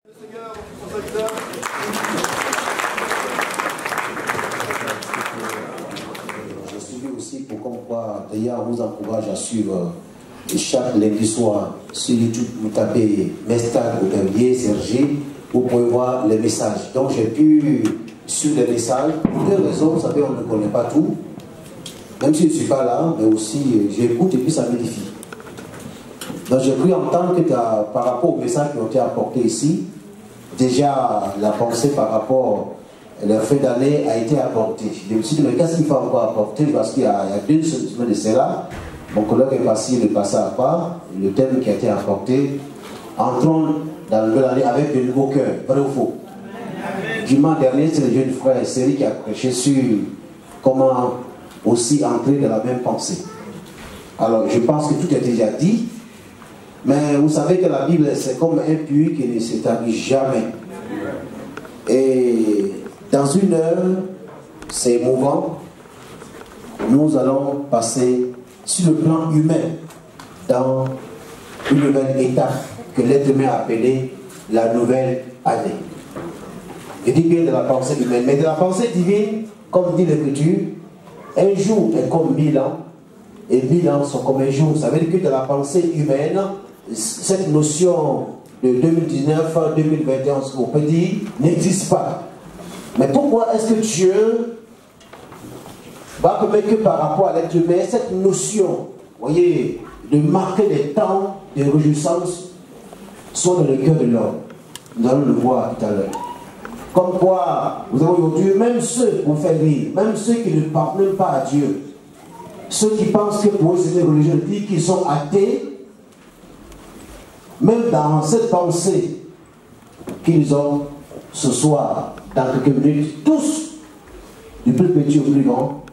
J'ai suivi aussi pour comprendre, d'ailleurs, on vous encourage à suivre chaque lundi soir sur YouTube, vous tapez Mestag ou Gabriel Sergi, vous pouvez voir les messages. Donc j'ai pu suivre les messages. Pour deux raisons, vous savez, on ne connaît pas tout. Même si je ne suis pas là, mais aussi j'écoute et puis ça m'édifie. Donc j'ai cru entendre que par rapport aux messages qui ont été apportés ici, déjà la pensée par rapport à la fin d'année a été apportée. Je me suis dit, mais qu'est-ce qu'il faut encore apporter? Parce qu'il y a 2 semaines de cela, mon collègue est passé le passé à part, le thème qui a été apporté, entrons dans la nouvelle année avec de nouveaux cœurs, vrai ou faux? Dimanche dernier, c'est le jeune frère Série qui a prêché sur comment aussi entrer dans la même pensée. Alors, je pense que tout est déjà dit, mais vous savez que la Bible, c'est comme un puits qui ne s'établit jamais. Et dans une heure, c'est émouvant, nous allons passer sur le plan humain dans une nouvelle étape que l'être humain a appelée la nouvelle année. Je dis bien de la pensée humaine, mais de la pensée divine, comme dit l'Écriture, un jour est comme 1000 ans, et 1000 ans sont comme un jour. Ça veut dire que de la pensée humaine, cette notion de 2019, 2021, ce qu'on peut dire, n'existe pas. Mais pourquoi est-ce que Dieu va permettre que par rapport à l'être humain, cette notion, vous voyez, de marquer des temps de réjouissance soit dans le cœur de l'homme? Nous allons le voir tout à l'heure. Comme quoi, vous avez aujourd'hui, même ceux qui vous font rire, même ceux qui ne parlent même pas à Dieu, ceux qui pensent que pour eux c'est une religion, disent qu'ils sont athées, même dans cette pensée qu'ils ont ce soir, dans quelques minutes, tous, du plus petit au plus grand,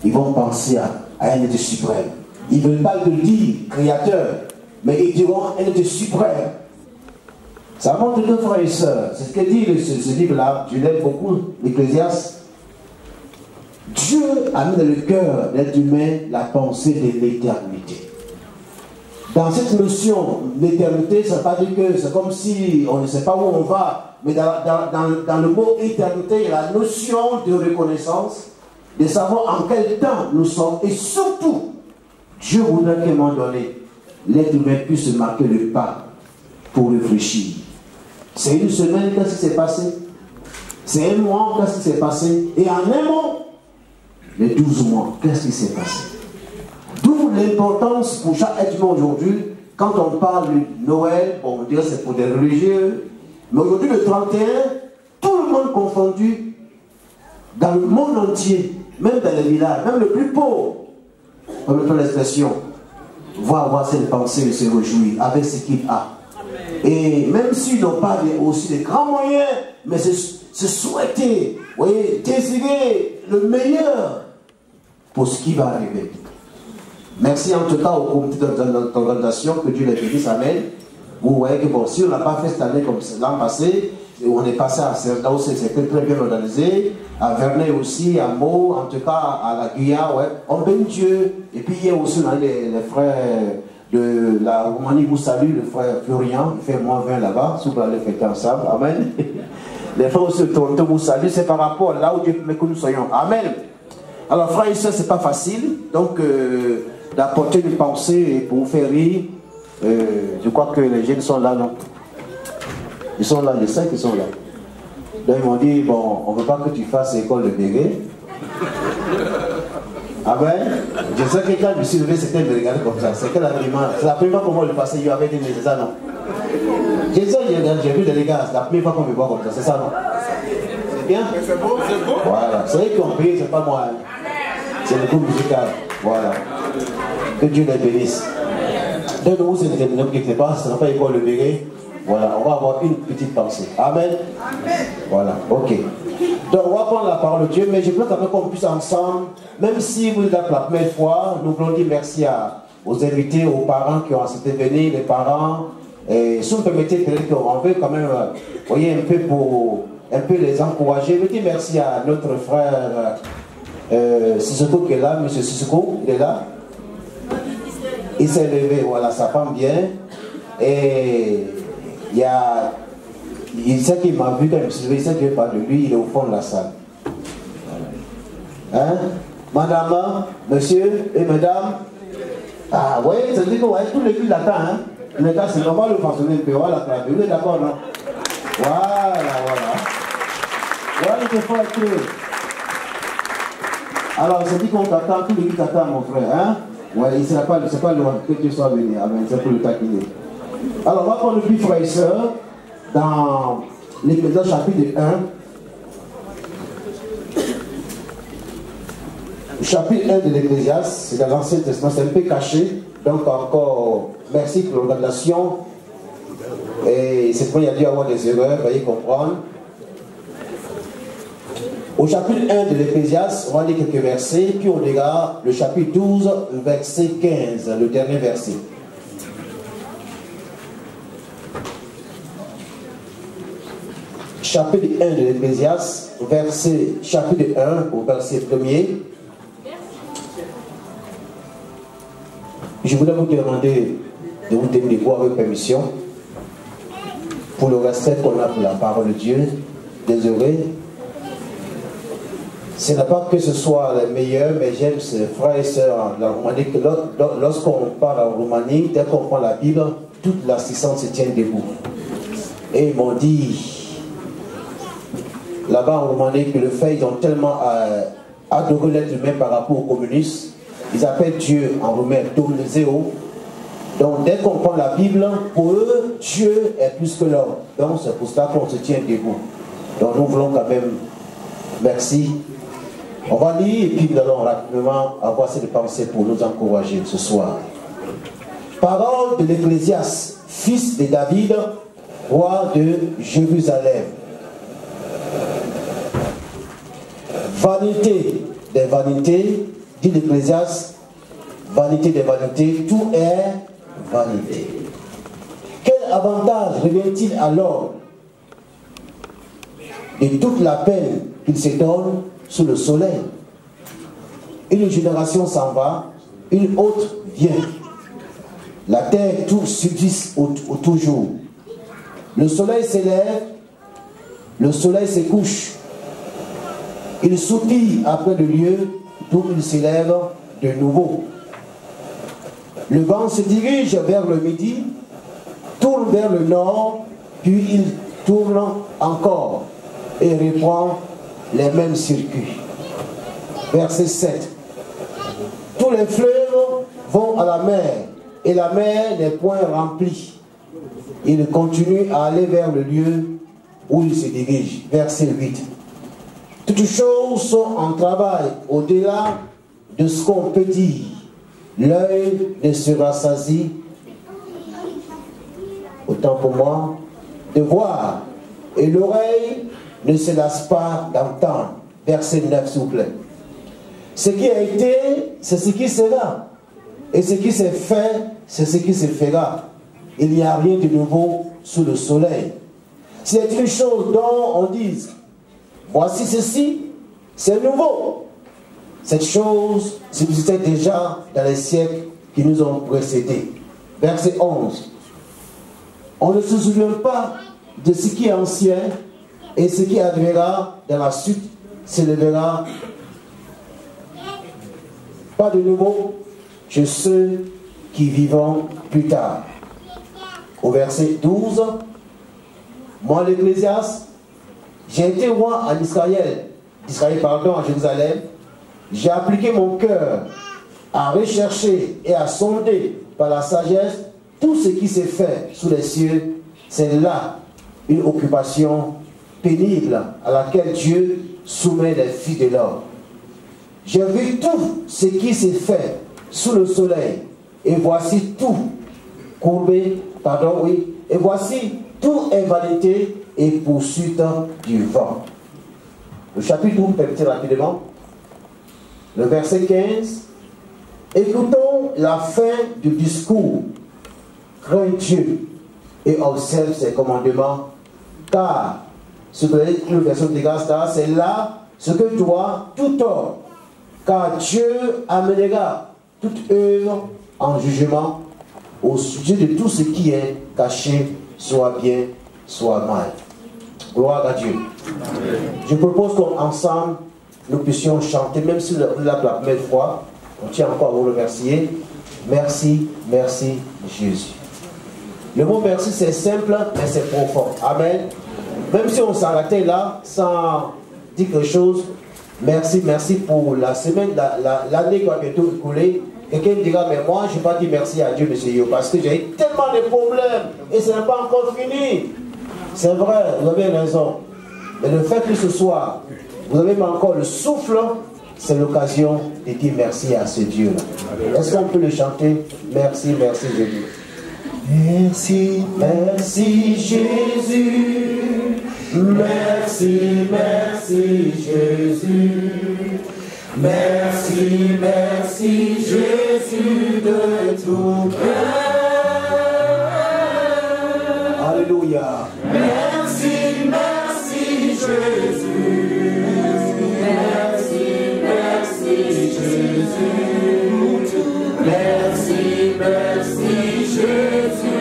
ils vont penser à un être suprême. Ils ne veulent pas le dire créateur, mais ils diront un être suprême. Ça montre deux frères et sœurs. C'est ce que dit ce livre-là. Je l'aime beaucoup, l'Ecclésiaste. Dieu a mis dans le cœur de l'être humain la pensée de l'éternité. Dans cette notion d'éternité, ça ne veut pas dire que c'est comme si on ne sait pas où on va. Mais dans le mot éternité, il y a la notion de reconnaissance, de savoir en quel temps nous sommes. Et surtout, Dieu voudrait qu'à un moment donné, l'être humain puisse se marquer le pas pour réfléchir. C'est une semaine, qu'est-ce qui s'est passé? C'est un mois, qu'est-ce qui s'est passé? Et en un mois, les 12 mois, qu'est-ce qui s'est passé? D'où l'importance pour chaque être humain aujourd'hui, quand on parle de Noël, bon, on dirait que c'est pour des religieux, mais aujourd'hui le 31, tout le monde confondu, dans le monde entier, même dans les villages, même le plus pauvre, comme le fait l'expression, va avoir cette pensée de se réjouir avec ce qu'il a. Et même s'ils n'ont pas aussi de grands moyens, mais se souhaiter, vous voyez, désirer le meilleur pour ce qui va arriver. Merci en tout cas au comité d'organisation, que Dieu les bénisse, amen. Vous voyez que bon, si on n'a pas fait cette année comme l'an passé, on est passé à Cerdan, c'était très bien organisé, à Vernet aussi, à Meaux, en tout cas à la Guyane, ouais. On bénit Dieu. Et puis il y a aussi les frères de la Roumanie vous salue, le frère Florian, il fait moins 20 là-bas, si vous allez fêter ensemble, amen. Les frères aussi de Toronto vous saluent, c'est par rapport à là où Dieu permet que nous soyons, amen. Alors frères et sœurs, c'est pas facile, donc d'apporter une pensée pour vous faire rire. Je crois que les jeunes sont là, non? Ils sont là, les 5 ils sont là. Donc ils m'ont dit, bon, on ne veut pas que tu fasses école de béguet. Ah ben, je sais que quand je me suis levé, c'était de me regarder comme ça. C'est la première fois qu'on voit le passé, il y avait des c'est ça, non? J'ai vu des gars, c'est la première fois qu'on me voit comme ça, c'est ça, non? C'est bien? C'est beau, c'est beau. Voilà, c'est eux qui ont payé, c'est pas moi. C'est le groupe musical. Voilà. Que Dieu les bénisse. Donc, vous, c'est des noms qui ne pas, ça n'a pas école de béguet. Voilà, on va avoir une petite pensée. Amen. Amen. Voilà, ok. Donc on va prendre la parole de Dieu, mais je veux quand même qu'on puisse ensemble, même si vous êtes là pour la première fois, nous voulons dire merci aux invités, aux parents qui ont accepté de venir, les parents. Et si vous me permettez, peut-être qu'on veut quand même, voyez, un peu les encourager. Je veux dire merci à notre frère Sissoko qui est là, monsieur Sissoko, il est là. Il s'est levé, voilà, ça prend bien. Et il y a Il sait qu'il m'a vu quand il me suis levé, il sait que je parle de lui, il est au fond de la salle. Hein? Madame, monsieur et mesdames. Ah oui, ça veut dire que ouais, tout l'église l'attend. Hein? Les gars, c'est normal le pensionnaire, mais voilà, la clave. Vous êtes d'accord, non? Voilà. Voilà, il faut être. Alors, c'est dit qu'on t'attend, tout l'église t'attend, mon frère. Hein? Ouais, c'est pas loin que tu sois venu. Amen, c'est pour le taquiner. Alors, on va prendre le plus frères et sœurs dans l'Ecclésiaste chapitre 1. Chapitre 1 de l'Ecclésiaste, c'est dans l'Ancien Testament, c'est un peu caché. Donc, encore, merci pour l'organisation. Et c'est pourquoi il y a dû avoir des erreurs, veuillez comprendre. Au chapitre 1 de l'Ecclésiaste, on va lire quelques versets, puis on regarde le chapitre 12, verset 15, le dernier verset. Chapitre 1 de l'Ecclésiaste, chapitre 1 au verset 1er. Je voulais vous demander de vous tenir debout avec permission pour le respect qu'on a pour la parole de Dieu. Désolé. Ce n'est pas que ce soit les meilleurs, mais j'aime ces frères et sœurs en Roumanie que lorsqu'on parle en Roumanie, dès qu'on prend la Bible, toute l'assistance se tient debout. Et ils m'ont dit, là-bas en Roumanie, que le fait, ils ont tellement adoré l'être humain par rapport aux communistes. Ils appellent Dieu en roumain Dumnezeu. Donc dès qu'on prend la Bible, pour eux, Dieu est plus que l'homme. Donc c'est pour cela qu'on se tient debout. Donc nous voulons quand même, merci. On va lire et puis nous allons rapidement avoir cette pensée pour nous encourager ce soir. Parole de l'Ecclésiaste, fils de David, roi de Jérusalem. Vanité des vanités, dit l'Ecclésiaste, vanité des vanités, tout est vanité. Quel avantage revient-il à l'homme de toute la peine qu'il se donne sous le soleil? Une génération s'en va, une autre vient. La terre tout subsiste toujours. Le soleil s'élève, le soleil se couche. Il soupire après le lieu d'où il s'élève de nouveau. Le vent se dirige vers le midi, tourne vers le nord, puis il tourne encore et reprend les mêmes circuits. Verset 7. Tous les fleuves vont à la mer, et la mer n'est point remplie. Il continue à aller vers le lieu où il se dirige. Verset 8. Toutes choses sont en travail au-delà de ce qu'on peut dire. L'œil ne se rassasie, autant pour moi, de voir, et l'oreille ne se lasse pas d'entendre. Verset 9, s'il vous plaît. Ce qui a été, c'est ce qui sera. Et ce qui s'est fait, c'est ce qui se fera. Il n'y a rien de nouveau sous le soleil. C'est une chose dont on dit, voici ceci, c'est nouveau. Cette chose subsistait déjà dans les siècles qui nous ont précédés. Verset 11. On ne se souvient pas de ce qui est ancien, et ce qui adviendra dans la suite s'élèvera. Pas de nouveau chez ceux qui vivront plus tard. Au verset 12, moi l'Ecclésiaste, j'ai été roi en Israël, à Jérusalem, j'ai appliqué mon cœur à rechercher et à sonder par la sagesse tout ce qui s'est fait sous les cieux. C'est là une occupation pénible à laquelle Dieu soumet les fils de l'homme. J'ai vu tout ce qui s'est fait sous le soleil, et voici tout courbé, et voici tout est vanité et poursuite du vent. Le chapitre 12, permettez rapidement. Le verset 15. Écoutons la fin du discours. Crains Dieu et observe ses commandements, car ce que le verset de grâce, c'est là ce que doit tout homme, car Dieu amènera toute œuvre en jugement au sujet de tout ce qui est caché, soit bien, soit mal. Gloire à Dieu. Je propose qu'ensemble, nous puissions chanter, même si la première fois, on tient encore à vous remercier. Merci, merci Jésus. Le mot merci, c'est simple, mais c'est profond. Amen. Même si on s'arrêtait là, sans dire quelque chose, merci, merci pour la semaine, l'année qui va bientôt écouler. Quelqu'un me dira, mais moi, je n'ai pas dit merci à Dieu, monsieur Yo, parce que j'ai eu tellement de problèmes et ce n'est pas encore fini. C'est vrai, vous avez raison. Mais le fait que ce soir, vous avez encore le souffle, c'est l'occasion de dire merci à ce Dieu-là. Est-ce qu'on peut le chanter? Merci, merci Jésus. Merci, merci Jésus. Merci, merci Jésus. Merci, merci Jésus de tout cœur. Alléluia. Merci, merci Jésus. Merci, merci Jésus. Merci, merci Jésus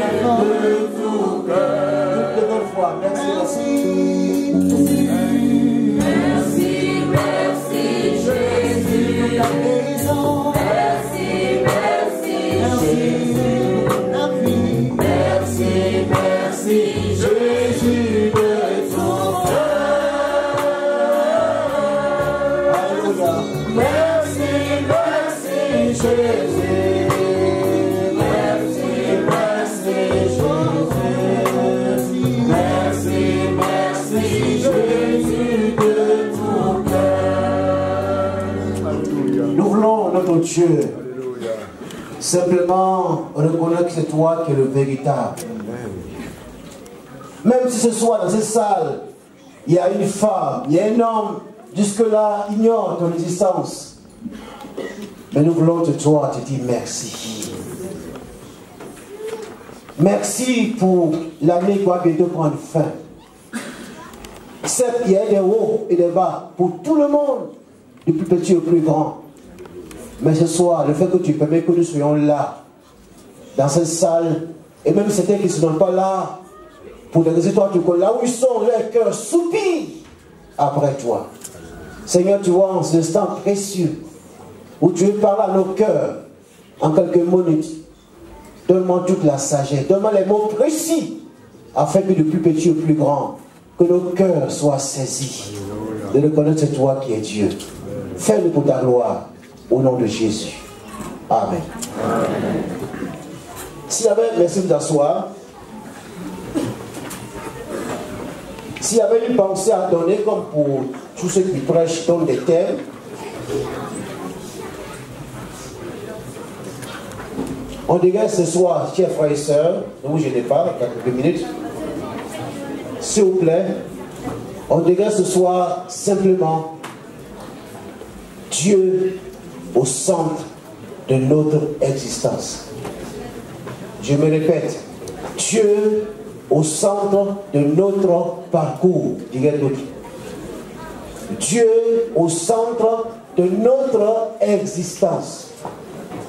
de tout cœur. Toutes les bonnes fois. Merci, merci. La maison. Merci, merci Jésus, la vie. Merci, merci Jésus de ton cœur. Alléluia. Merci, merci Jésus. Merci, merci Jésus. Merci, merci Jésus de ton cœur. Nous voulons notre Dieu. Alléluia. Simplement reconnaître que c'est toi qui es le véritable. Amen. Même si ce soir dans cette salle, il y a une femme, il y a un homme, jusque-là, ignore ton existence. Mais nous voulons de toi te dire merci. Merci pour l'année qui va bientôt prendre fin. Certes, il y a des hauts et des bas pour tout le monde, du plus petit au plus grand. Mais ce soir, le fait que tu permets que nous soyons là, dans cette salle, et même certains qui ne sont pas là, pour des raisons tu connais, là où ils sont, leur cœur soupire après toi. Seigneur, tu vois en ce instant précieux, où tu veux parler à nos cœurs, en quelques minutes, donne-moi toute la sagesse, donne-moi les mots précis, afin que du plus petit au plus grand, que nos cœurs soient saisis, de reconnaître c'est toi qui es Dieu. Fais-le pour ta gloire. Au nom de Jésus. Amen. S'il y avait, merci de t'asseoir. S'il y avait une pensée à donner, comme pour tous ceux qui prêchent, donnent des thèmes, on dégage ce soir, chers frères et sœurs, ne vous gênez pas, quelques minutes, s'il vous plaît, on dégage ce soir simplement Dieu au centre de notre existence. Je me répète, Dieu au centre de notre parcours, dirait d'autres. Dieu au centre de notre existence.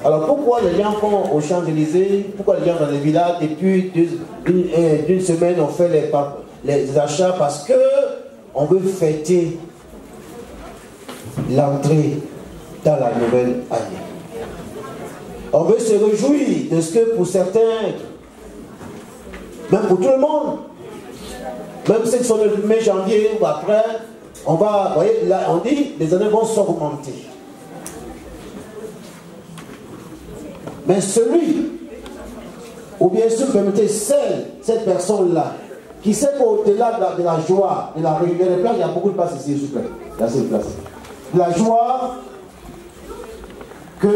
Alors pourquoi les gens vont aux Champs-Élysées, pourquoi les gens dans les villages, depuis d'une semaine on fait les achats? Parce que on veut fêter l'entrée dans la nouvelle année. On veut se réjouir de ce que pour certains, même pour tout le monde, même ceux qui sont le 1er janvier ou après, on va, vous voyez, là on dit, les années vont s'augmenter. Mais celui, ou bien si vous permettez, cette personne-là, qui sait qu'au-delà de la joie, de la réunion des places, il y a beaucoup de places ici, s'il vous plaît. Là, c'est une place. La joie que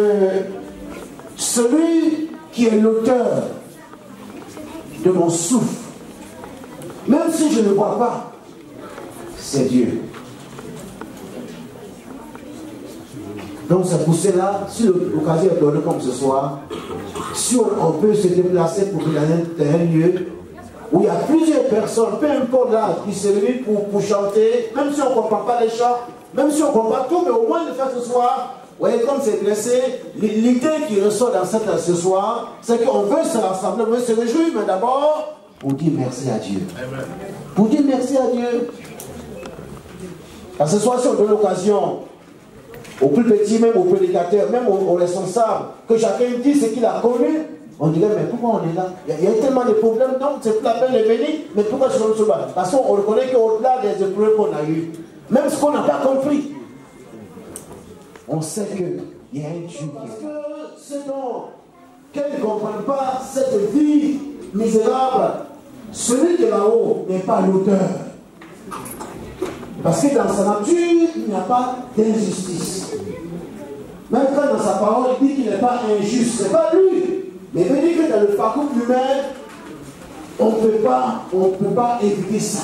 celui qui est l'auteur de mon souffle, même si je ne le vois pas, c'est Dieu. Donc c'est pour cela, si l'occasion est donnée comme ce soir, si on peut se déplacer pour qu'il y ait un lieu où il y a plusieurs personnes, peu importe l'âge, qui se réunissent pour chanter, même si on ne comprend pas les chants, même si on ne comprend pas tout, mais au moins le faire ce soir, vous voyez comme c'est dressé, l'idée qui ressort dans ce soir, c'est qu'on veut se rassembler, on veut se réjouir, mais d'abord, pour dire merci à Dieu. Pour dire merci à Dieu. À ce soir, si on donne l'occasion au plus petit, même au prédicateur, même aux responsables, que chacun dise ce qu'il a connu, on dirait, mais pourquoi on est là? Il y a tellement de problèmes, donc c'est plus la peine de venir, mais pourquoi je ne sais pas? Parce qu'on reconnaît qu'au-delà des épreuves qu'on a eues, même ce qu'on n'a pas compris, on sait qu'il y a un Dieu qui est. Parce que ce dont qu'elle ne comprennent pas cette vie misérable, celui qui est là-haut n'est pas l'auteur. Parce que dans sa nature, il n'y a pas d'injustice. Même quand dans sa parole, il dit qu'il n'est pas injuste, ce n'est pas lui. Mais il veut dire que dans le parcours humain, on ne peut pas éviter ça.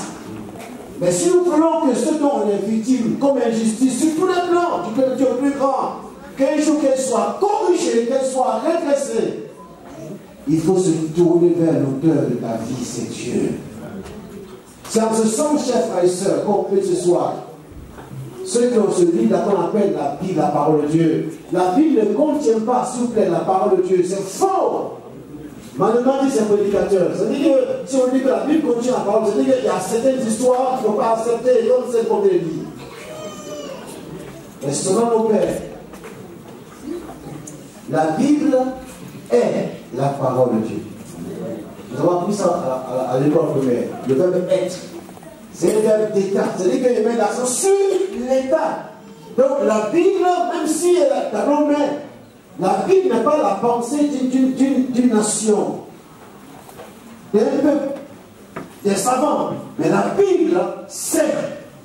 Mais si nous prenons que ce dont on est victime comme injustice, sur tous les plans, du peut Dieu plus grand, qu'un jour qu'elle soit corrigée, qu'elle soit redressée, il faut se tourner vers l'auteur de ta vie, c'est Dieu. C'est en ce sens, chers frères et sœurs, qu'on peut ce soir, ce qu'on se lit là qu'on appelle la Bible, la parole de Dieu. La Bible ne contient pas, s'il vous plaît, la parole de Dieu. C'est faux. Maintenant, dit ces prédicateurs. C'est-à-dire que si on dit que la Bible contient la parole, c'est-à-dire qu'il y a certaines histoires qu'il ne faut pas accepter, comme celle qu'on vient de dire. Mais selon nos pères, la Bible est la parole de Dieu. Nous avons appris ça à l'école primaire. Le verbe être. C'est un verbe d'état. C'est-à-dire qu'il met l'accent sur l'état. Donc la Bible, même si elle est dans nos mains, la Bible n'est pas la pensée d'une nation, d'un peuple, des savants. Mais la Bible, c'est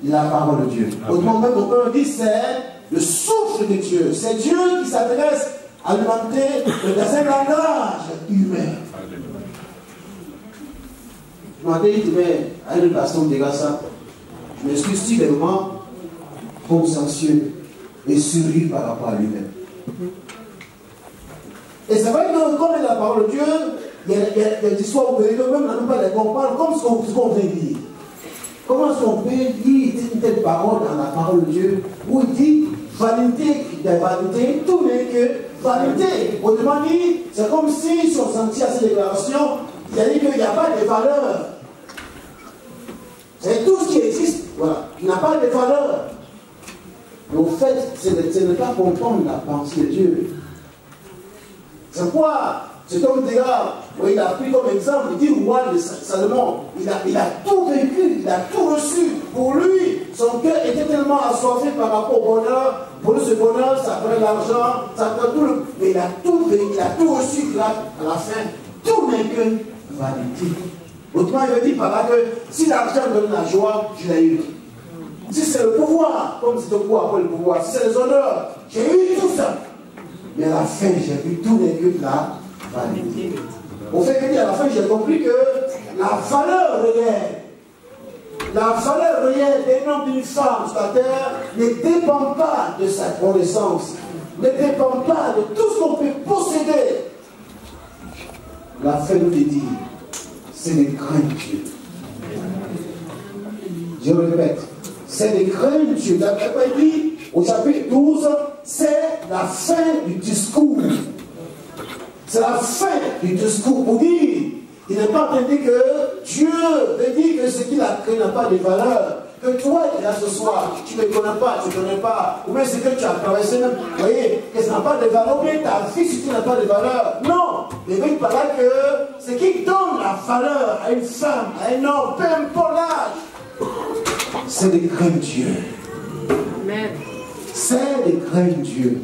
la parole de Dieu. Autrement même, on peut dire c'est le souffle de Dieu. C'est Dieu qui s'adresse à l'humanité dans un langage humain. Je m'attendais, il disait, à une personne de ça, je me suis suffisamment consciencieux et sérieux par rapport à lui-même. Et c'est vrai que comme la parole de Dieu, il y a des histoires où même on ne peut pas les comprendre comme ce qu'on veut dire. Comment est-ce qu'on peut lire une telle parole dans la parole de Dieu où il dit vanité des vanités, tout n'est que vanité. Autrement dit, c'est comme si on sentit à cette déclaration, il a dit qu'il n'y a pas de valeur. C'est tout ce qui existe, voilà. Il n'a pas de valeur. Mais au fait, ce n'est pas comprendre la pensée de Dieu. C'est quoi? Cet homme dira, il a pris comme exemple, il dit roi de Salomon, il a tout vécu, il a tout reçu. Pour lui, son cœur était tellement assoiffé par rapport au bonheur. Pour lui, ce bonheur, ça prenait l'argent, ça prenait tout le... Mais il a tout vécu, il a tout reçu là, à la fin. Tout n'est que vanité. Autrement, il veut dire par là que si l'argent donne la joie, je l'ai eu. Si c'est le pouvoir, comme c'est le pouvoir pour le pouvoir, si c'est les honneurs, j'ai eu tout ça. Mais à la fin, j'ai vu tout n'est que la vanité. Au fait que à la fin, j'ai compris que la valeur réelle d'un homme, d'une femme sur la terre ne dépend pas de sa connaissance, ne dépend pas de tout ce qu'on peut posséder. La fin nous dit, c'est de craindre Dieu. Je répète, c'est de craindre Dieu. D'après il dit, au chapitre 12, c'est la fin du discours. C'est la fin du discours pour dire, il n'est pas en train de dire que Dieu veut dire que ce qu'il a créé n'a pas de valeur. Que toi, qui es là ce soir, tu ne connais pas, tu ne connais pas, ou même ce que tu as traversé, même, vous voyez, que ça n'a pas de valeur, ou bien ta vie, si tu n'as pas de valeur. Non, il veut par là que ce qui donne la valeur à une femme, à un homme, peu importe l'âge, c'est de craindre Dieu. Amen. C'est de craindre Dieu.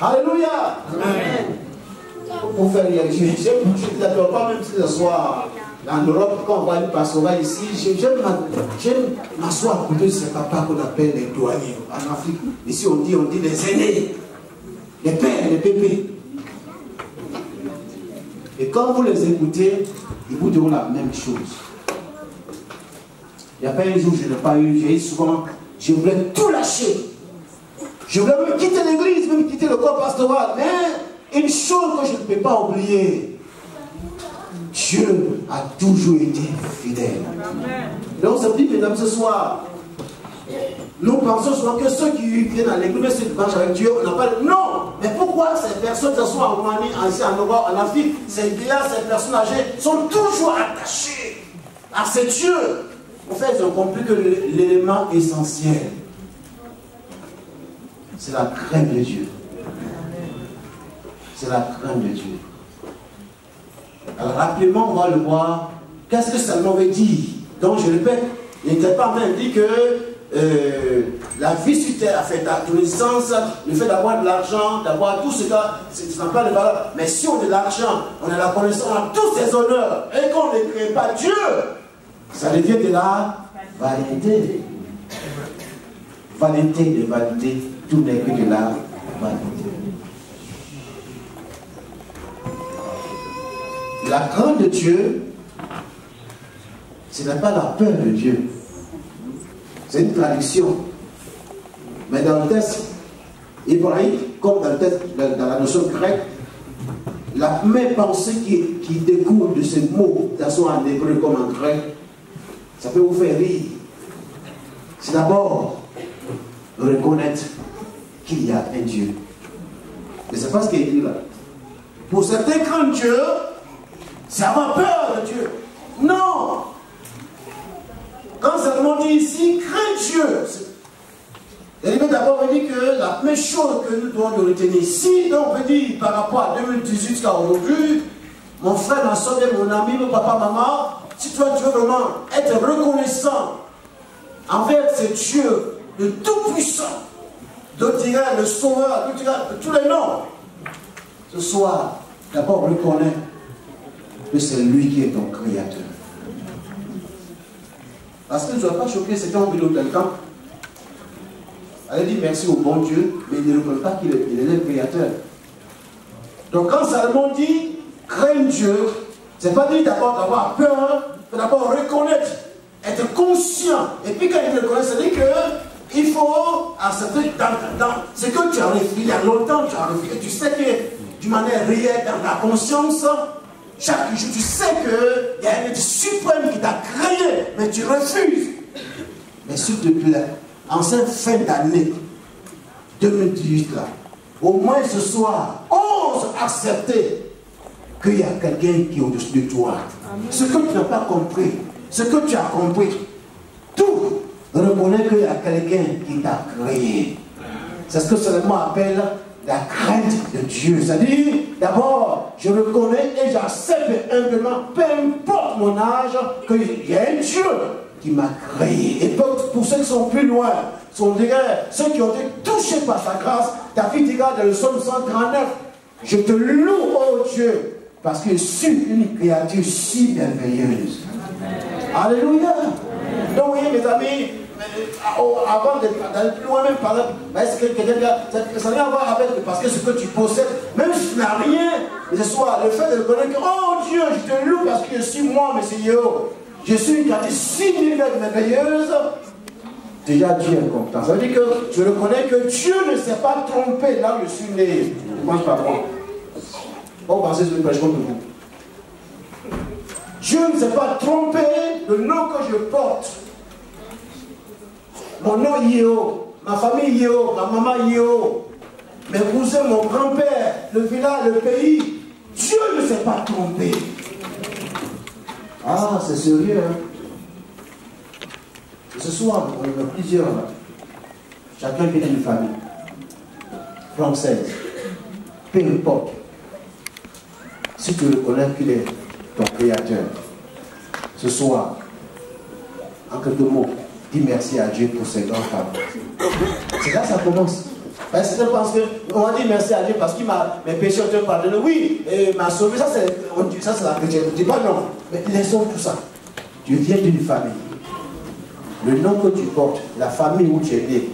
Alléluia. Amen. Pour faire réagir, je ne t'attends pas même si ce soir. En Europe, quand on va aller pastoral ici, j'aime m'asseoir pour ces papas qu'on appelle les douaniers. En Afrique, ici on dit les aînés, les pères, les pépés. Et quand vous les écoutez, ils vous diront la même chose. Il n'y a pas un jour, je n'ai pas eu, j'ai eu souvent, je voulais tout lâcher. Je voulais même quitter l'église, même quitter le corps pastoral. Mais une chose que je ne peux pas oublier, Dieu a toujours été fidèle. Donc, ça dit, mesdames, ce soir, Nous pensons souvent que ceux qui viennent à l'église, ceux qui marchent avec Dieu, on n'a pas de... Non! Mais pourquoi ces personnes, que ce soit en Roumanie, en Europe, en Afrique, ces vieillards, ces personnes âgées, sont toujours attachés à ces dieux? En fait, ils ont compris que l'élément essentiel, c'est la crainte de Dieu. C'est la crainte de Dieu. Alors rapidement, on va le voir. Qu'est-ce que Salomon veut dire? Donc je répète, il n'était pas même dit que la vie sur terre a fait ta connaissance, le fait d'avoir de l'argent, d'avoir tout ce ça n'a pas de valeur. Mais si on a de l'argent, on a la connaissance, on a tous ces honneurs, et qu'on ne crée pas Dieu, ça devient de la vanité. Vanité de vanité, tout n'est que de la vanité. La crainte de Dieu, ce n'est pas la peur de Dieu. C'est une traduction. Mais dans le texte hébraïque, comme dans la notion grecque, la même pensée qui découle de ce mot, de façon en hébreu comme en grec, ça peut vous faire rire. C'est d'abord reconnaître qu'il y a un Dieu. Mais c'est pas ce qui est dit là. Pour certains craindre Dieu, c'est avoir peur de Dieu. Non! Quand Salomon dit ici, crains Dieu. Il veut d'abord dire que la première chose que nous devons retenir ici, donc on peut dire par rapport à 2018 jusqu'à aujourd'hui, mon frère, ma soeur, mon ami, mon papa, maman, si toi tu veux vraiment être reconnaissant envers ce Dieu, le Tout-Puissant, de tirer le Sauveur, de tous les noms, ce soir, d'abord reconnais que c'est lui qui est ton Créateur. Parce que ne sois pas choqué, c'était un vidéo d'un temps. Elle dit merci au bon Dieu, mais il ne reconnaît pas qu'il est le Créateur. Donc quand Salomon dit crains Dieu, c'est pas dit d'abord d'avoir peur, mais d'abord reconnaître, être conscient. Et puis quand il reconnaît, c'est-à-dire qu'il faut accepter dans ce que tu as réfléchi, il y a longtemps tu as réfléchi, tu sais que d'une manière réelle dans ta conscience, chaque jour, tu sais qu'il y a un être suprême qui t'a créé, mais tu refuses. Mais s'il te plaît, en cette fin d'année 2018 là, au moins ce soir, ose accepter qu'il y a quelqu'un qui est au-dessus de toi. Amen. Ce que tu n'as pas compris, ce que tu as compris, tout reconnais qu'il y a quelqu'un qui t'a créé. C'est ce que Salomon appelle la crainte de Dieu. C'est-à-dire, d'abord, je reconnais et j'accepte humblement, peu importe mon âge, qu'il y a un Dieu qui m'a créé. Et pour ceux qui sont plus loin, ceux qui ont été touchés par sa grâce, David dira dans le psaume 139, je te loue, ô Dieu, parce que je suis une créature si merveilleuse. Alléluia. Donc, vous voyez, mes amis, avant d'aller plus loin, même par exemple, ça n'a rien à voir avec, parce que ce que tu possèdes, même si tu n'as rien, mais ce soit le fait de reconnaître que, oh Dieu, je te loue parce que je suis moi, mais c'est yo. Je suis une créature si merveilleuse. Déjà, Dieu est content. Ça veut dire que je reconnais que Dieu ne s'est pas trompé là où je suis né. Je ne mange pas moi. Bon, pensez sur le prêche contre vous. Dieu ne s'est pas trompé, le nom que je porte. Mon nom Yého, ma famille Yého, ma maman Yého, mes cousins, mon grand-père, le village, le pays. Dieu ne s'est pas trompé. Ah, c'est sérieux, hein? Ce soir, on est plusieurs là. Chacun vient d'une famille française. Peu importe. Si tu reconnais qu'il est ton créateur, ce soir, en quelques mots, dis merci à Dieu pour ses grands femmes. C'est là que ça commence. Parce que pense qu'on a dit merci à Dieu parce que mes péchés ont été pardonnés. Oui, et m'a sauvé. Ça, c'est la chrétienne. Je ne dis pas non. Mais laissons tout ça. Tu viens d'une famille. Le nom que tu portes, la famille où tu es né,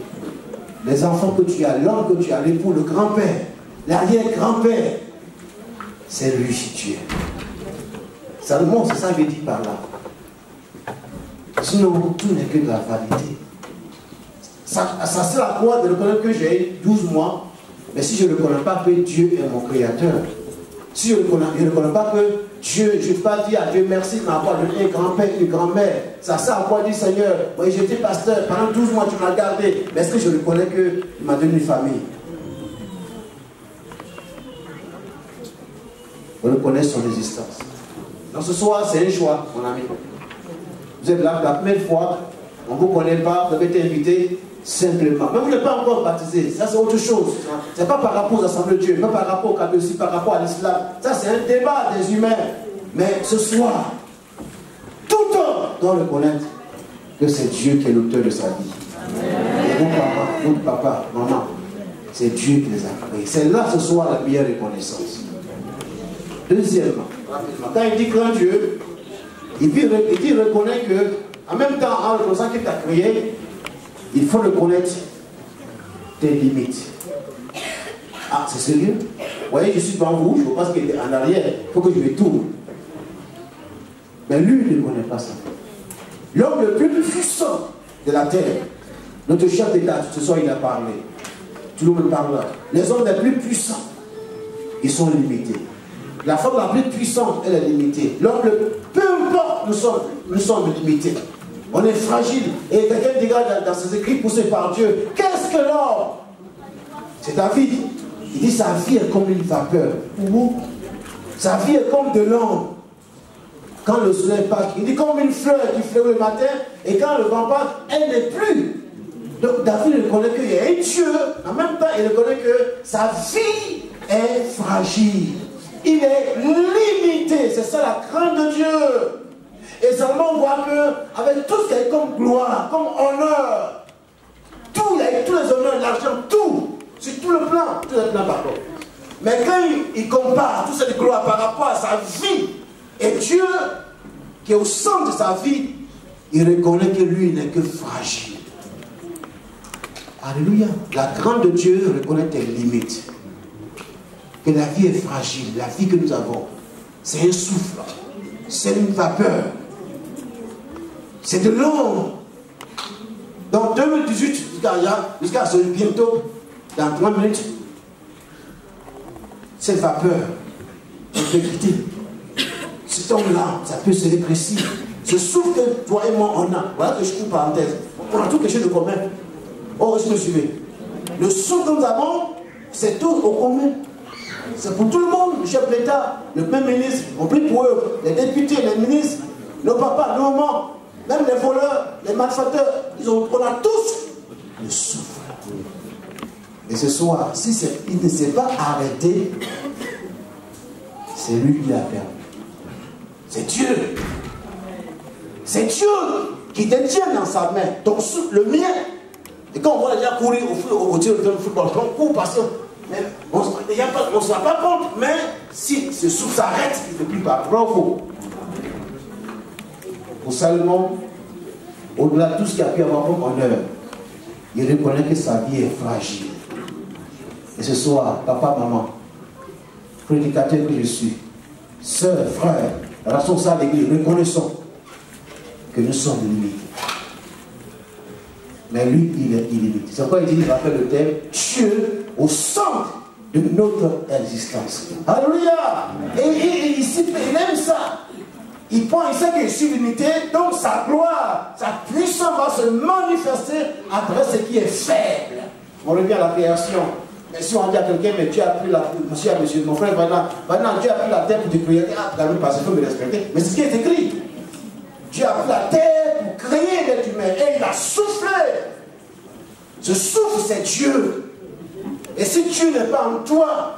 les enfants que tu as, l'homme que tu as, l'époux, le grand-père, l'arrière-grand-père, c'est lui Dieu. Salomon, c'est ça qu'il dit par là. Sinon, tout n'est que de la vanité. Ça sert à quoi de reconnaître que j'ai 12 mois, mais si je ne reconnais pas que Dieu est mon créateur, Si je ne reconnais pas que Dieu, je ne vais pas dire à Dieu merci de m'avoir donné un grand-père, une grand-mère. Ça sert à quoi dire Seigneur, moi j'étais pasteur, pendant 12 mois tu m'as gardé. Mais est-ce que je reconnais qu'il m'a donné une famille? On reconnaît son existence. Donc ce soir, c'est un choix, mon ami. Vous êtes là, la première fois, on ne vous connaît pas, vous avez été invité simplement. Mais vous n'êtes pas encore baptisé, ça c'est autre chose. Ce n'est pas par rapport aux assemblées de Dieu, pas par rapport au catholicisme, par rapport à l'islam. Ça c'est un débat des humains. Mais ce soir, tout homme doit reconnaître que c'est Dieu qui est l'auteur de sa vie. Et votre papa, maman, c'est Dieu qui les a créés. C'est là ce soir la meilleure reconnaissance. Deuxièmement, quand il dit crains Dieu, il reconnaît que, en même temps, en reconnaissant qu'il t'a créé, il faut reconnaître tes limites. Ah, c'est sérieux? Vous voyez, je suis devant vous, je pense qu'il est en arrière, il faut que je me tourne. Mais lui, il ne connaît pas ça. L'homme le plus puissant de la terre, notre chef d'État, ce soir il a parlé. Tout le monde parle là. Les hommes les plus puissants, ils sont limités. La femme la plus puissante, elle est limitée. L'homme, peu importe, nous sommes limités. On est fragile. Et quelqu'un dira dans ses écrits poussés par Dieu, qu'est-ce que l'homme? C'est ta vie. Il dit sa vie est comme une vapeur. Sa vie est comme de l'ombre. Quand le soleil passe, il dit comme une fleur qui fleurit le matin, et quand le vent passe, elle n'est plus. Donc David reconnaît qu'il y a un Dieu, en même temps il reconnaît que sa vie est fragile. Il est limité, c'est ça la crainte de Dieu. Et seulement on voit qu'avec tout ce qu'il y a comme gloire, comme honneur, tous les honneurs, l'argent, tout, sur tout le plan, tout le plan par contre. Mais quand il compare toute cette gloire par rapport à sa vie, et Dieu, qui est au centre de sa vie, il reconnaît que lui n'est que fragile. Alléluia. La grande de Dieu reconnaît tes limites. Que la vie est fragile, la vie que nous avons, c'est un souffle, c'est une vapeur, c'est de l'ombre. Dans 2018, jusqu'à bientôt, dans 3 minutes, cette vapeur, on peut quitter. Cet homme-là, ça peut se rétrécir. Ce souffle que toi et moi on a, voilà que je trouve parenthèse, on a tout quelque chose de commun. Oh, je me suivez. Le souffle que nous avons, c'est tout au commun. C'est pour tout le monde, le chef d'État, le Premier ministre, on prie pour eux, les députés, les ministres, nos papas, nos mamans, même les voleurs, les malfaiteurs, on a tous le souffle. Et ce soir, si il ne s'est pas arrêté, c'est lui qui l'a perdu. C'est Dieu. C'est Dieu qui détient dans sa main ton souffle, le mien. Et quand on voit les gens courir au tir de football, on court parce que on ne se rend pas compte, mais si ce souffle s'arrête, il ne peut plus pas. Bravo. Pour Salomon, au-delà de tout ce qu'il a pu avoir comme honneur, il reconnaît que sa vie est fragile. Et ce soir, papa, maman, prédicateur que je suis, sœur, frère, responsable de l'église, reconnaissons que nous sommes limités. Mais lui, il est illimité. C'est pourquoi il dit, il rappelle le thème, Dieu au centre de notre existence. Alléluia! Et il aime ça. Il sait que je suis limité, donc sa gloire, sa puissance va se manifester à travers ce qui est faible. On revient à la création. Mais si on dit à quelqu'un, mais Dieu a pris la terre, monsieur, mon frère, maintenant Dieu a pris la terre pour te créer. Ah, parce qu'il faut me respecter. Mais c'est ce qui est écrit. Dieu a pris la terre pour créer l'être humain et il a soufflé. Ce souffle, c'est Dieu. Et si Dieu n'est pas en toi,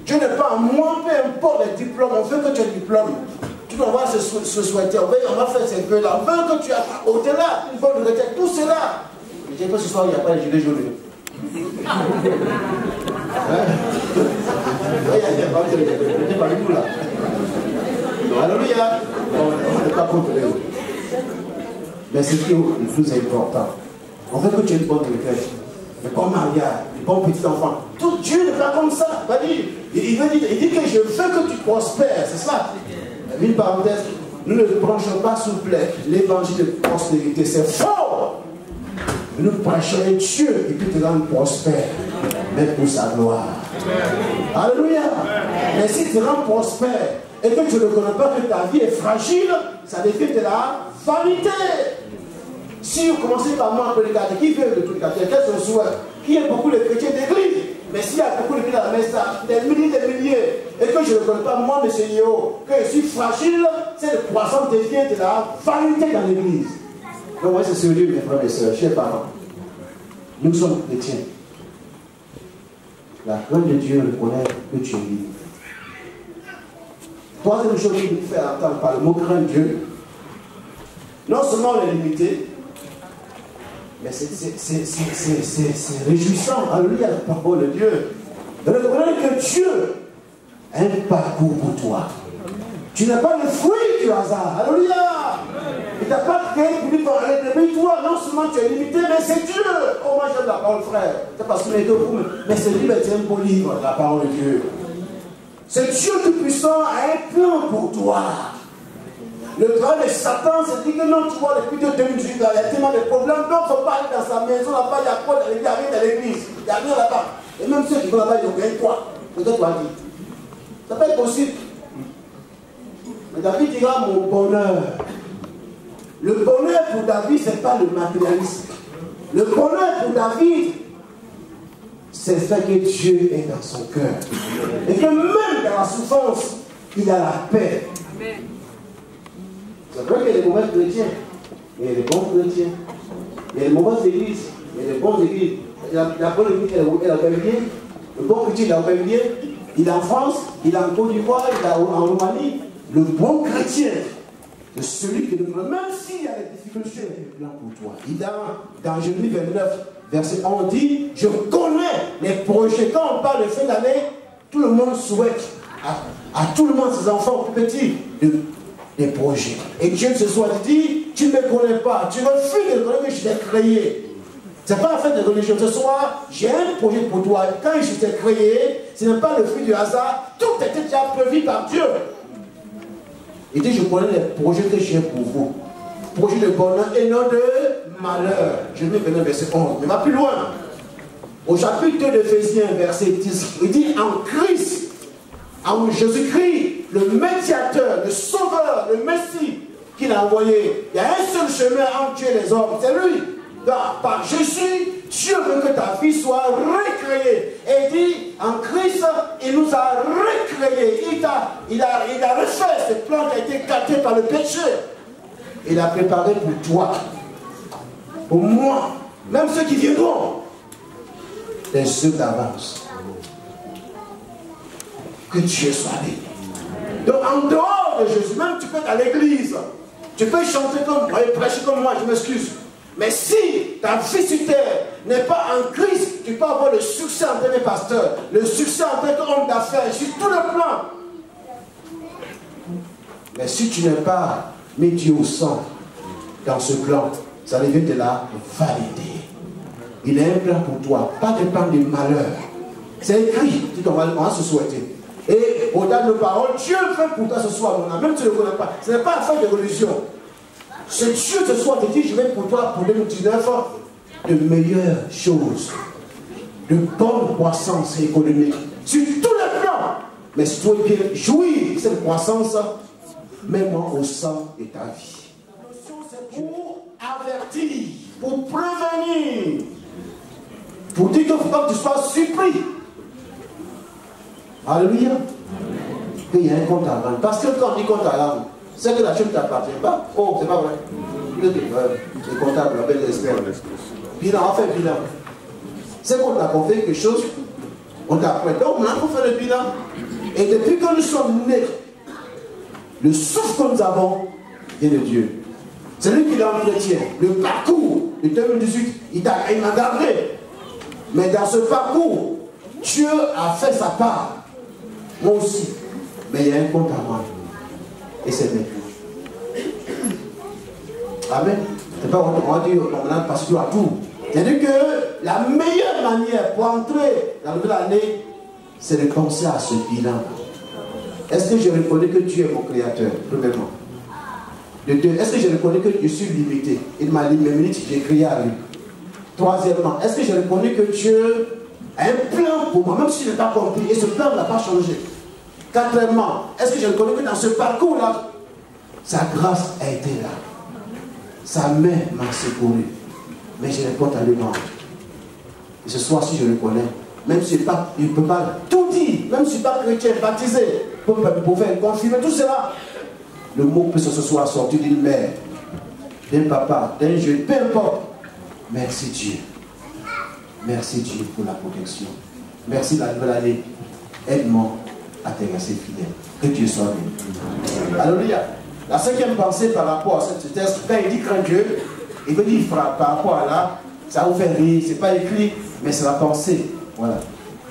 Dieu n'est pas en moi, peu importe les diplômes, on veut que tu aies le diplôme. Tu dois voir se souhaiter, on va faire ces vœux-là, on veut que tu aies au-delà une bonne retraite, tout cela. Je dis que ce soir, il n'y a pas de gilet jaune. Il n'y a pas de gilet jaune. C'est pas du tout là. Alléluia. On n'est pas contre les autres. Mais ce qui est le plus important, on veut que tu aies une bonne retraite, un bon mariage, un bon petit enfant. Tout Dieu n'est pas comme ça. Il dit que je veux que tu prospères, c'est ça. Une parenthèse, nous ne branchons pas s'il vous plaît l'évangile de prospérité, c'est faux. Nous prêchons un Dieu qui peut te rendre prospère, mais pour sa gloire. Alléluia. Mais si tu rends prospère et que tu ne connais pas que ta vie est fragile, ça devient de la vanité. Si vous commencez par moi à prédicateur, qui veut le prédicateur, quel est son souhait? Qui est beaucoup de chrétiens d'église? Mais s'il y a beaucoup de chrétiens à la messe, des milliers, et que je ne connais pas moi, M. Yeo, que je suis fragile, cette croissance devient de la vanité dans l'église. Donc, moi, c'est sérieux, mes frères et sœurs, chers parents. Nous sommes chrétiens. La crainte de Dieu reconnaît que tu es libre. Troisième chose qui nous fait entendre par le mot crainte de Dieu, non seulement on est limité, mais c'est réjouissant. Alléluia, la parole de Dieu. De reconnaître que Dieu a un parcours pour toi. Tu n'es pas le fruit du hasard. Alléluia. Il t'a pas créé pour dire, toi, non seulement tu es limité, mais c'est Dieu. Oh, moi j'aime la parole, frère. C'est parce que les deux vous, mais ce livre est un beau livre, la parole de Dieu. C'est Dieu tout-puissant a un plan pour toi. Le travail de Satan, c'est dit que non, tu vois, depuis 2018, il y a tellement de problèmes, donc il ne faut pas aller dans sa maison là-bas, il y a quoi dans l'église, il y a l'église, il n'y a rien là-bas. Et même ceux qui vont là-bas, ils ont rien quoi. Peut-être tu vas dire. Ça peut être possible. Mais David dira mon bonheur. Le bonheur pour David, ce n'est pas le matérialisme. Le bonheur pour David, c'est le fait que Dieu est dans son cœur. Et que même dans la souffrance, il a la paix. Amen. C'est vrai qu'il y a des mauvais chrétiens, il y a des bons chrétiens. Il y a des mauvaises églises, il y a des bonnes églises. La bonne église, elle a bien. Le bon chrétien, il a bien. Il est en France, il est en Côte d'Ivoire, il est en Roumanie. Le bon chrétien, c'est celui qui demande, même s'il y a des difficultés, il est plan pour toi. Il dans Jérémie 29, verset 1, on dit, je connais les projets. Quand on parle de fin d'année, tout le monde souhaite à tout le monde, ses enfants petits, des projets. Et Dieu ce soir dit, tu ne me connais pas, tu refuses de connaître que je t'ai créé. Ce n'est pas un fait de religion. Ce soir, j'ai un projet pour toi. Quand je t'ai créé, ce n'est pas le fruit du hasard. Tout était déjà prévu par Dieu. Il dit, je connais les projets que j'ai pour vous. Projet de bonheur et non de malheur. Je vais venir verset 11. Mais va plus loin. Au chapitre 2 d'Éphésiens, verset 10, il dit, en Christ, en Jésus-Christ, le médiateur, le sauveur, le Messie qu'il a envoyé. Il y a un seul chemin entre Dieu et les hommes. C'est lui. Par Jésus, Dieu veut que ta vie soit recréée. Et il dit, en Christ, il nous a recréés. Il a refait ce plan qui a été gâté par le péché. Il a préparé pour toi, pour moi, même ceux qui viendront, des ceux d'avance. Que Dieu soit béni. Donc en dehors de Jésus, même tu peux être à l'église, tu peux chanter comme moi et prêcher comme moi, je m'excuse. Mais si ta vie sur terre n'est pas en Christ, tu peux avoir le succès en tant que pasteur, le succès en tant qu'homme d'affaires, sur tout le plan. Mais si tu n'es pas mis Dieu au centre dans ce plan, ça devient de la vanité. Il a un plan pour toi, pas de plan de malheur. C'est écrit, on va se souhaiter. Et au-delà de nos paroles, Dieu fait pour toi ce soir, mon âme, même si tu ne le connais pas. Ce n'est pas affaire de religion. C'est Dieu ce soir te dit, je vais pour toi pour 2019 de meilleures choses, de bonne croissance économique, sur tous les plans. Mais si tu veux bien jouir de cette croissance, mets-moi au centre de ta vie. C'est pour avertir, pour prévenir, pour dire qu'il ne faut pas que tu sois surpris. Alléluia. Qu'il y a un compte à rendre. Parce que quand on dit compte à rendre, c'est que la chose ne t'appartient pas. Oh, c'est pas vrai. Les comptables, appellent les experts. Bilan, on fait bilan. C'est qu'on t'a confié quelque chose, on t'a prêté. Donc, on a fait le bilan. Et depuis que nous sommes nés, le souffle que nous avons vient de Dieu. C'est lui qui l'a entretient. Le parcours de 2018, il m'a gardé. Mais dans ce parcours, Dieu a fait sa part. Moi aussi. Mais il y a un compte à rendre. Et c'est maintenant. Amen. C'est pas on va dire parce qu'il y a tout. C'est-à-dire que la meilleure manière pour entrer dans la nouvelle année, c'est de penser à ce bilan. Est-ce que je reconnais que Dieu est mon créateur, premièrement? De deux, est-ce que je reconnais que je suis limité? Il m'a dit, mes minutes, j'ai crié à lui. Troisièmement, est-ce que je reconnais que Dieu a un plan pour moi, même si je n'ai pas compris, et ce plan n'a pas changé? Quatrièmement, est-ce que je reconnais que dans ce parcours-là, sa grâce a été là. Sa main m'a secouru. Mais je porte à lui-rendre. Et ce soir, si je le connais, même si je ne peux pas tout dire, même si je ne suis pas chrétien, baptisé, pour faire confirmer tout cela, le mot peut ce soir sortir d'une mère, d'un papa, d'un jeune, peu importe. Merci Dieu. Merci Dieu pour la protection. Merci la nouvelle année. Aide-moi à te rester fidèle. Que Dieu soit béni. Alléluia. La cinquième pensée par rapport à ce texte, quand il dit crains Dieu, il veut dire par rapport à là, ça vous fait rire, c'est pas écrit, mais c'est la pensée, voilà,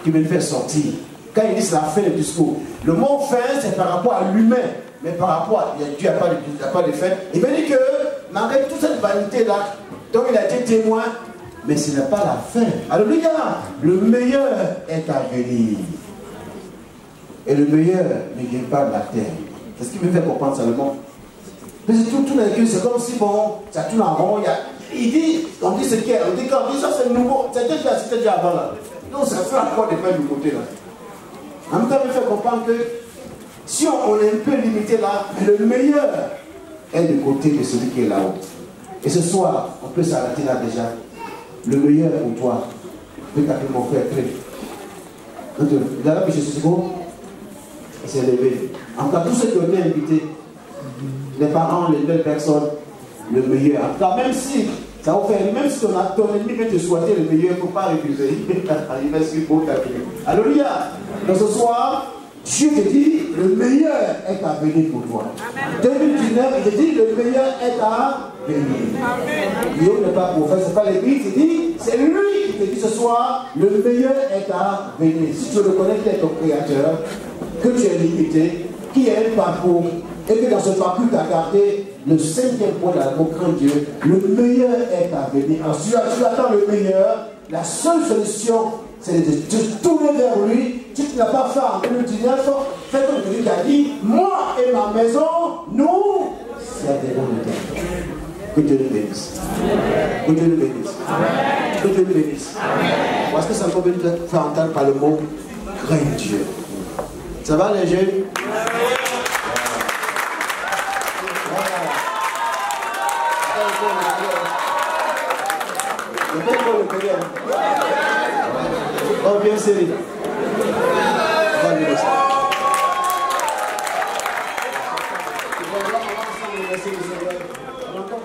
qui me fait sortir. Quand il dit c'est la fin du discours, le mot fin c'est par rapport à l'humain, mais par rapport à Dieu n'a pas de fin. Il veut dire que malgré toute cette vanité là, dont il a été témoin, mais ce n'est pas la fin. Alléluia, le meilleur est à venir. Et le meilleur ne vient pas de la terre. C'est ce qui me fait comprendre seulement. Mais tout c'est comme si bon, ça tourne en rond. Il dit, on dit ce qu'il y a, on dit ça c'est nouveau. C'était déjà avant là. Donc ça fait encore des faits du côté là. En même temps, il me fait comprendre que si on est un peu limité là, le meilleur est du côté de celui qui est là-haut. Et ce soir, on peut s'arrêter là déjà. Le meilleur pour toi, peut-être mon frère Clé. Il a là, je suis bon. Il s'est levé. En tout cas, tous ceux qui ont été invités, les parents, les belles personnes, le meilleur. En tout cas, même si ça vous fait, même si ton ennemi peut te souhaiter le meilleur, il ne faut pas refuser. Il va suivre pour calculer. Alléluia. Donc ce soir, Dieu te dit, le meilleur est à venir pour toi. 2019, il te dit, le meilleur est à venir. Guillaume n'est pas prophète, ce n'est pas l'église, il dit, c'est lui qui te dit ce soir, le meilleur est à venir. Si tu reconnais qu'il est ton créateur, que tu es limité, qui est un parcours, et que dans ce parcours tu as gardé le cinquième point de la mot craint Dieu, le meilleur est à venir. Alors si tu attends le meilleur, la seule solution, c'est de te tourner vers lui. Si tu n'as pas fait en 2019, fais comme Dieu t'a dit, moi et ma maison, nous servirons le Dieu. Que Dieu le bénisse. Que Dieu le bénisse. Que Dieu le bénisse. Parce que ça peut être fait entendre par le mot craint Dieu. Ça va les jeunes? Oh, bien serré. On va lui laisser. On va ensemble laisser le Seigneur. On va encore